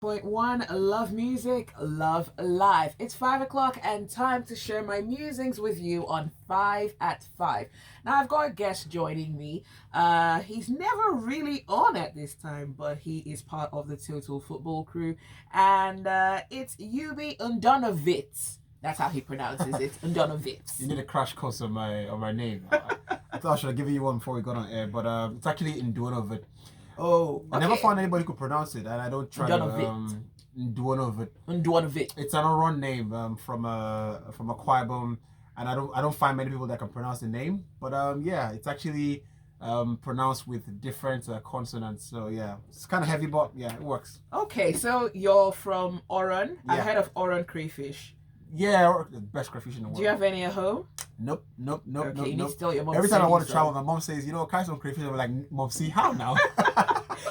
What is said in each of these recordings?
Point 1, love music, love life. It's 5 o'clock and time to share my musings with you on 5 at 5. Now I've got a guest joining me. He's never really on at this time, but he is part of the Total Football crew, and it's Yubi Undonovitz. That's how he pronounces it, Undonovitz. You need a crash course on my name. I thought I should have given you one before we got on air, but it's actually Nduonovit. Oh, okay. I never found anybody who could pronounce it, and I don't try to Nduonovit. Undonovitz. It's an Aron name from Akwa Ibom, and I don't find many people that can pronounce the name. But yeah, it's actually pronounced with different consonants. So yeah, it's kind of heavy, but yeah, it works. Okay, so you're from Oran. Yeah. I've heard of Oran crayfish. Yeah, the best crayfish in the world. Do you have any at home? Nope. Okay, you need to tell your mom. Every time I want to travel, my mom says, catch some crayfish. I'm like, Mom, see how now?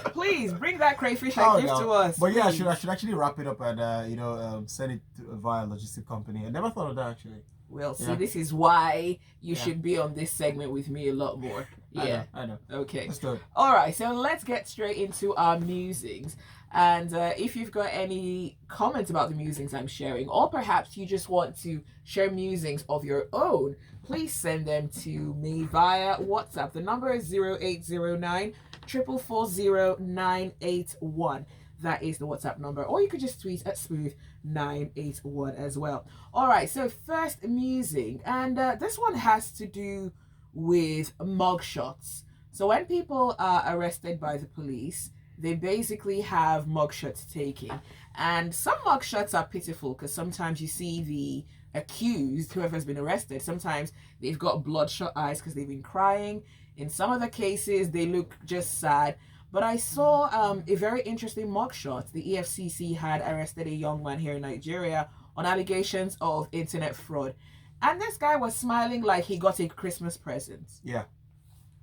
Please bring that crayfish and give to us. But yeah, I should actually wrap it up and send it via a logistic company. I never thought of that actually. Well, see, this is why you should be on this segment with me a lot more. Yeah, I know. Okay. Let's do it. All right, so let's get straight into our musings. And if you've got any comments about the musings I'm sharing, or perhaps you just want to share musings of your own, please send them to me via WhatsApp. The number is 0809 440 981. That is the WhatsApp number. Or you could just tweet at smooth981 as well. All right, so first musing. And this one has to do with mugshots. So when people are arrested by the police, they basically have mugshots taking. And some mugshots are pitiful because sometimes you see the accused, whoever's been arrested, sometimes they've got bloodshot eyes because they've been crying. In some other cases, they look just sad. But I saw a very interesting mugshot. The EFCC had arrested a young man here in Nigeria on allegations of internet fraud. And this guy was smiling like he got a Christmas present. Yeah.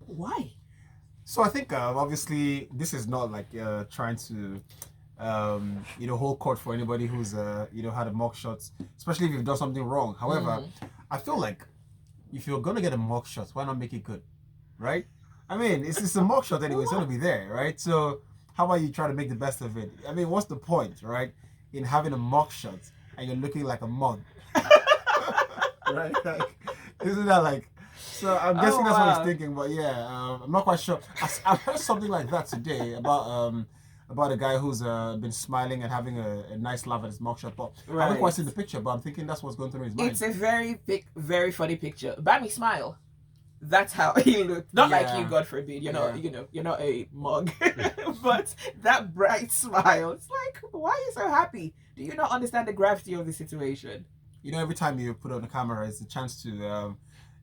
Why? So I think obviously this is not like trying to hold court for anybody who's had a mugshot, especially if you've done something wrong. However, I feel like if you're gonna get a mugshot, why not make it good, right? I mean, it's a mugshot anyway. It's gonna be there, right? So how about you try to make the best of it? I mean, what's the point, right, in having a mugshot and you're looking like a mug, right? Like, isn't that like? So I'm guessing that's what he's thinking, but yeah, I'm not quite sure. I heard something like that today about a guy who's been smiling and having a nice laugh at his mugshot. But I haven't quite seen the picture, but I'm thinking that's what's going through his mind. It's a very funny picture. Bami smile. That's how he looked. Not like you, God forbid. You're not a mug, but that bright smile. It's like, why are you so happy? Do you not understand the gravity of the situation? Every time you put on the camera, it's a chance to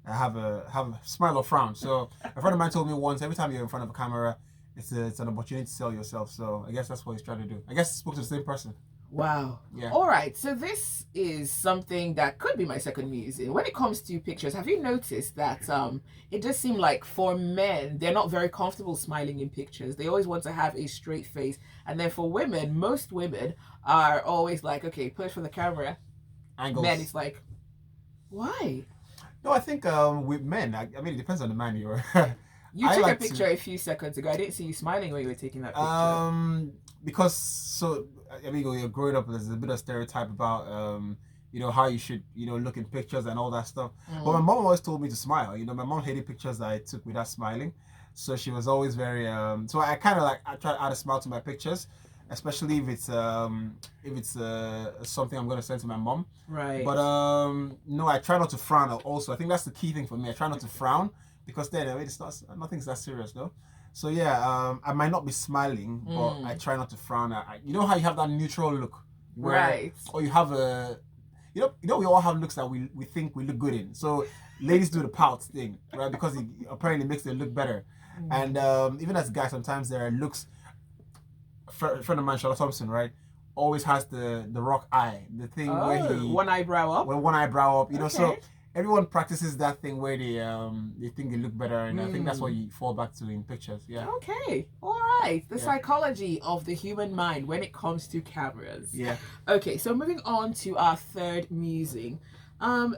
have a smile or frown. So a friend of mine told me once, every time you're in front of a camera, it's an opportunity to sell yourself. So I guess that's what he's trying to do. I guess he spoke to the same person. Wow. Yeah. All right. So this is something that could be my second musing. When it comes to pictures, have you noticed that it does seem like for men, they're not very comfortable smiling in pictures. They always want to have a straight face. And then for women, most women are always like, okay, push for the camera. Angles. Men, it's like, why? No, I think with men, I mean, it depends on the man you're. You took a picture a few seconds ago. I didn't see you smiling when you were taking that picture. Because you're growing up, there's a bit of stereotype about how you should look in pictures and all that stuff. But my mom always told me to smile. My mom hated pictures that I took without smiling, so she was always very. So I kind of I try to add a smile to my pictures, especially if it's something I'm gonna send to my mom. Right. But no, I try not to frown. Also, I think that's the key thing for me. I try not to frown because then it's not nothing's that serious, though. So yeah, I might not be smiling, but I try not to frown. You know how you have that neutral look, where, right? Or you have we all have looks that we think we look good in. So ladies do the pout thing, right? Because it apparently makes them look better. And even as guys, sometimes there are looks. A friend of mine, Charlotte Thompson, right, always has the rock eye, the thing where he one eyebrow up. When one eyebrow up, So everyone practices that thing where they think they look better, and I think that's what you fall back to in pictures. Yeah. Okay. All right. The psychology of the human mind when it comes to cameras. Yeah. Okay. So moving on to our third musing.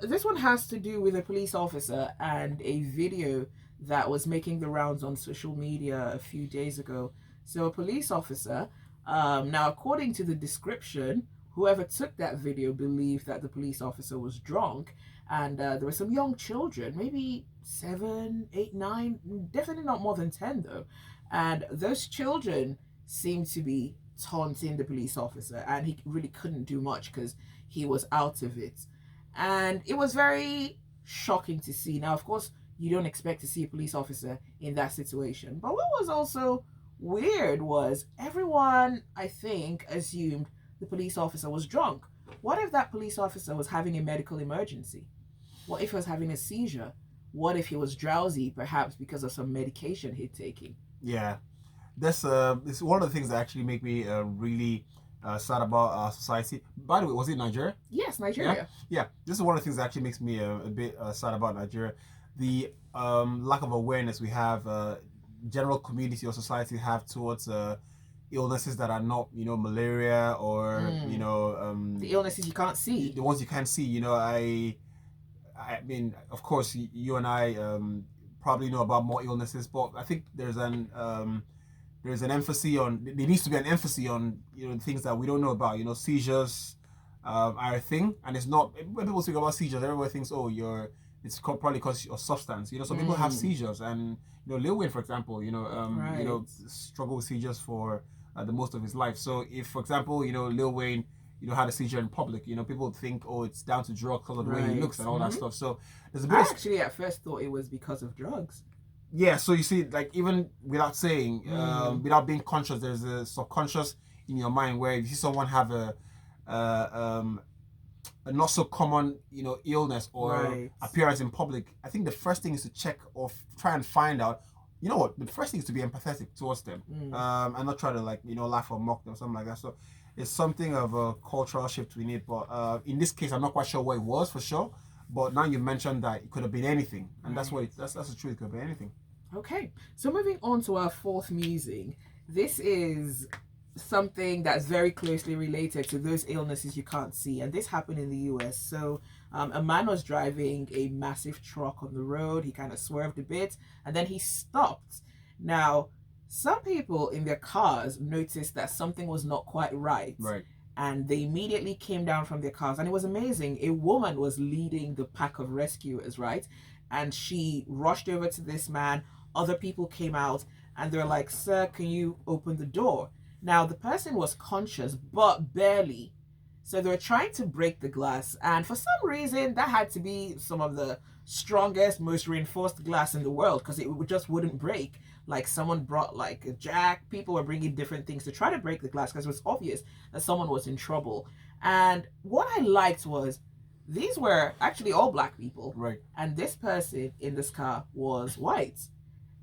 This one has to do with a police officer and a video that was making the rounds on social media a few days ago. So a police officer Now, according to the description, whoever took that video believed that the police officer was drunk, and there were some young children, maybe 7, 8, 9, definitely not more than 10 though, and those children seemed to be taunting the police officer, and he really couldn't do much because he was out of it. And it was very shocking to see. Now, of course, you don't expect to see a police officer in that situation. But what was also weird was everyone, I think, assumed the police officer was drunk. What if that police officer was having a medical emergency? What if he was having a seizure? What if he was drowsy, perhaps because of some medication he'd taken? Yeah, that's it's one of the things that actually make me really sad about our society. By the way, was it Nigeria? Yes, Nigeria. Yeah, this is one of the things that actually makes me a bit sad about Nigeria. The lack of awareness we have, general community or society have towards illnesses that are not, malaria or, The illnesses you can't see. the ones you can't see. I mean, of course, you and I probably know about more illnesses, but I think there's an emphasis on. There needs to be an emphasis on things that we don't know about. Seizures are a thing, and it's not. When people speak about seizures, everybody thinks, oh, probably because of substance. So people have seizures, and Lil Wayne, for example, Right. struggled with seizures for the most of his life. So if, for example, Lil Wayne had a seizure in public, people would think, oh, it's down to drugs because of the way he Right. looks and all that stuff. So there's a I bit of actually at first thought it was because of drugs. yeah. So you see, like even without saying, without being conscious, there's a subconscious in your mind where if you see someone have a not so common, illness or Right. appearance in public, I think the first thing is to check or try and find out. You know what? The first thing is to be empathetic towards them, and not try to laugh or mock them or something like that. So it's something of a cultural shift we need. But in this case, I'm not quite sure what it was for sure. But now you mentioned that it could have been anything, and that's what that's the truth. It could have been anything. Okay, so moving on to our fourth musing. This is something that's very closely related to those illnesses you can't see, and this happened in the US. So, a man was driving a massive truck on the road. He kind of swerved a bit and then he stopped. Now, some people in their cars noticed that something was not quite right. Right. And they immediately came down from their cars, and it was amazing. A woman was leading the pack of rescuers, right? And she rushed over to this man. Other people came out and they're like, "Sir, can you open the door?" Now, the person was conscious, but barely. So they were trying to break the glass, and for some reason, that had to be some of the strongest, most reinforced glass in the world because it just wouldn't break. Like someone brought like a jack, people were bringing different things to try to break the glass because it was obvious that someone was in trouble. And what I liked was these were actually all black people, Right. and this person in this car was white.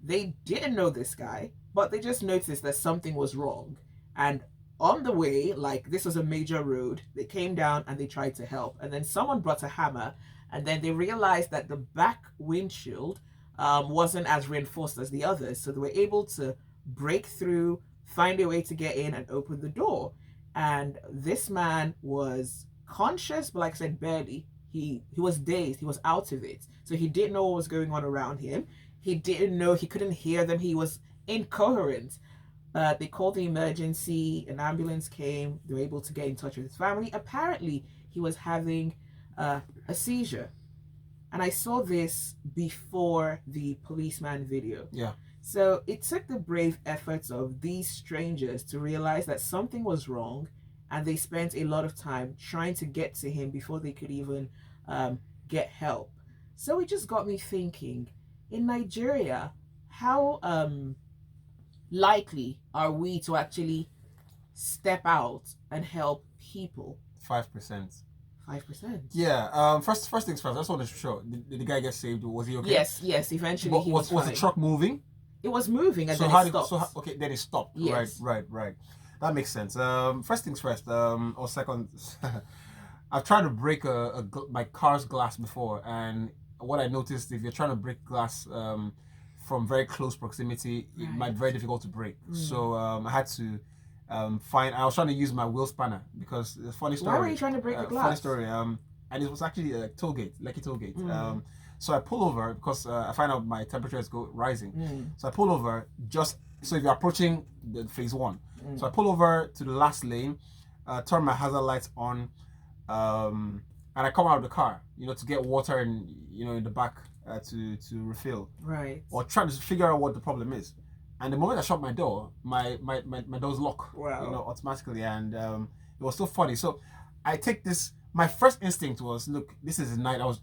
They didn't know this guy, but they just noticed that something was wrong. And on the way, like this was a major road, they came down and they tried to help. And then someone brought a hammer, and then they realized that the back windshield wasn't as reinforced as the others. So they were able to break through, find a way to get in, and open the door. And this man was conscious, but like I said, barely. He was dazed. He was out of it. So he didn't know what was going on around him. He didn't know. He couldn't hear them. He was incoherent. They called the emergency. An ambulance came. They were able to get in touch with his family. Apparently, he was having a seizure. And I saw this before the policeman video. Yeah. So it took the brave efforts of these strangers to realize that something was wrong, and they spent a lot of time trying to get to him before they could even get help. So it just got me thinking, in Nigeria, how likely are we to actually step out and help people? 5%. 5%. Yeah. First things first. I just want to show. Did the guy get saved? Was he okay? Yes. Eventually, But he was was fine. the truck moving? It was moving, and So then how it did stopped. so okay, then it stopped. Yes. Right. That makes sense. First things first. Or second, I've tried to break my car's glass before, and what I noticed, if you're trying to break glass from very close proximity, it might be very difficult to break. So I had to I was trying to use my wheel spanner because it's a funny story. Why were you trying to break the glass? Funny story. And it was actually a Lekki toll gate. So I pull over because I find out my temperature is rising. So I pull over just So if you're approaching the phase one, so I pull over to the last lane, turn my hazard lights on, and I come out of the car, to get water and in the back to refill, Right. or try to figure out what the problem is. And the moment I shut my door, my doors lock, Wow. automatically, and it was so funny. So I take this. My first instinct was, look, this is the night. I was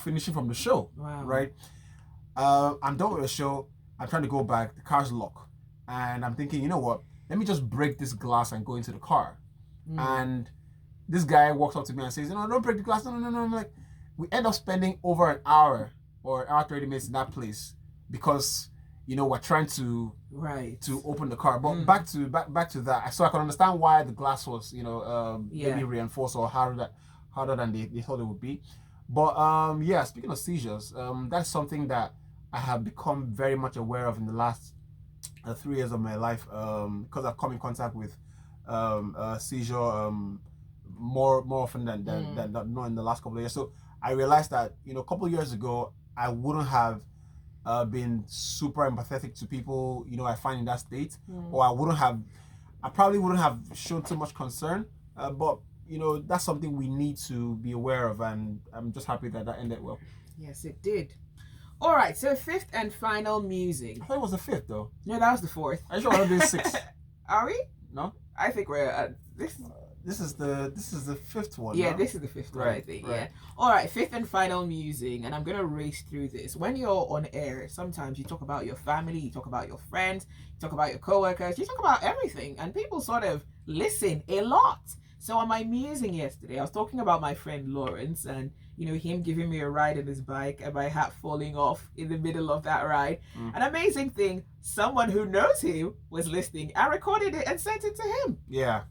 finishing from the show, Wow. right? I'm done with the show. I'm trying to go back. The car's locked, and I'm thinking, you know what? Let me just break this glass and go into the car. And this guy walks up to me and says, don't break the glass. No. I'm like, we end up spending over an hour or an hour 30 minutes in that place because we're trying to open the car. But back to that, so I can understand why the glass was maybe reinforced or harder than they thought it would be. But speaking of seizures, that's something that I have become very much aware of in the last 3 years of my life, because I've come in contact with seizure more often than not in the last couple of years. So I realized that a couple of years ago I wouldn't have been super empathetic to people I find in that state, or I probably wouldn't have shown too much concern. But that's something we need to be aware of, and I'm just happy that ended well. Yes, it did. All right, so fifth and final musing. I thought it was the fifth, though. No, that was the fourth. I sure want to do six. Are we? No. I think we're at this. This is the fifth one. Yeah, no? this is the fifth one, I think. Right. Yeah. All right, fifth and final musing, and I'm gonna race through this. When you're on air, sometimes you talk about your family, you talk about your friends, you talk about your coworkers, you talk about everything, and people sort of listen a lot. So on my musing yesterday, I was talking about my friend Lawrence and him giving me a ride on his bike and my hat falling off in the middle of that ride. An amazing thing, someone who knows him was listening and recorded it and sent it to him. Yeah.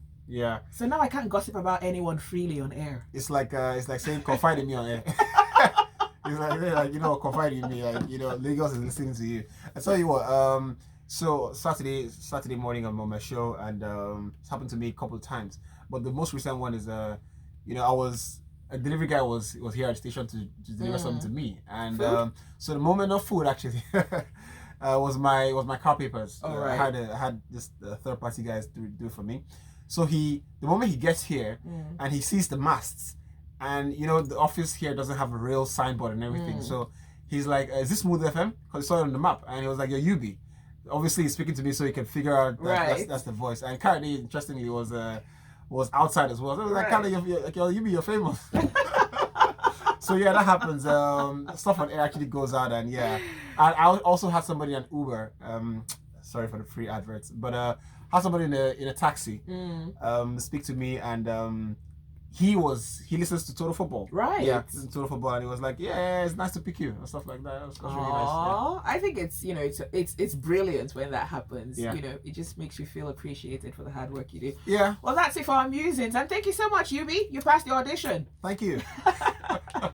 So now I can't gossip about anyone freely on air. It's like saying confide in me on air. It's like confide in me. Lagos is listening to you. I tell you what. So Saturday morning I'm on my show, and it's happened to me a couple of times. But the most recent one is a delivery guy was here at the station to deliver something to me, and so the moment of food actually was my car papers. Right. I had this third party guys do it for me. So the moment he gets here and he sees the masts, and the office here doesn't have a real signboard and everything, so he's like, "Is this Smooth FM?" Because he saw it on the map, and he was like, "You're UB." Obviously, he's speaking to me so he can figure out that that's the voice. And currently, interestingly, was outside as well. So I was like, "Kind of, you're famous." So yeah, that happens. Stuff on air actually goes out, and I also had somebody on Uber. Sorry for the free adverts, but had somebody in a taxi speak to me, and he listens to Total Football. Right. Yeah, Total Football, and he was like, "Yeah, it's nice to pick you," and stuff like that. It was really nice. I think it's it's brilliant when that happens. Yeah. It just makes you feel appreciated for the hard work you do. Yeah. Well, that's it for our musings, and thank you so much, Yubi. You passed the audition. Thank you.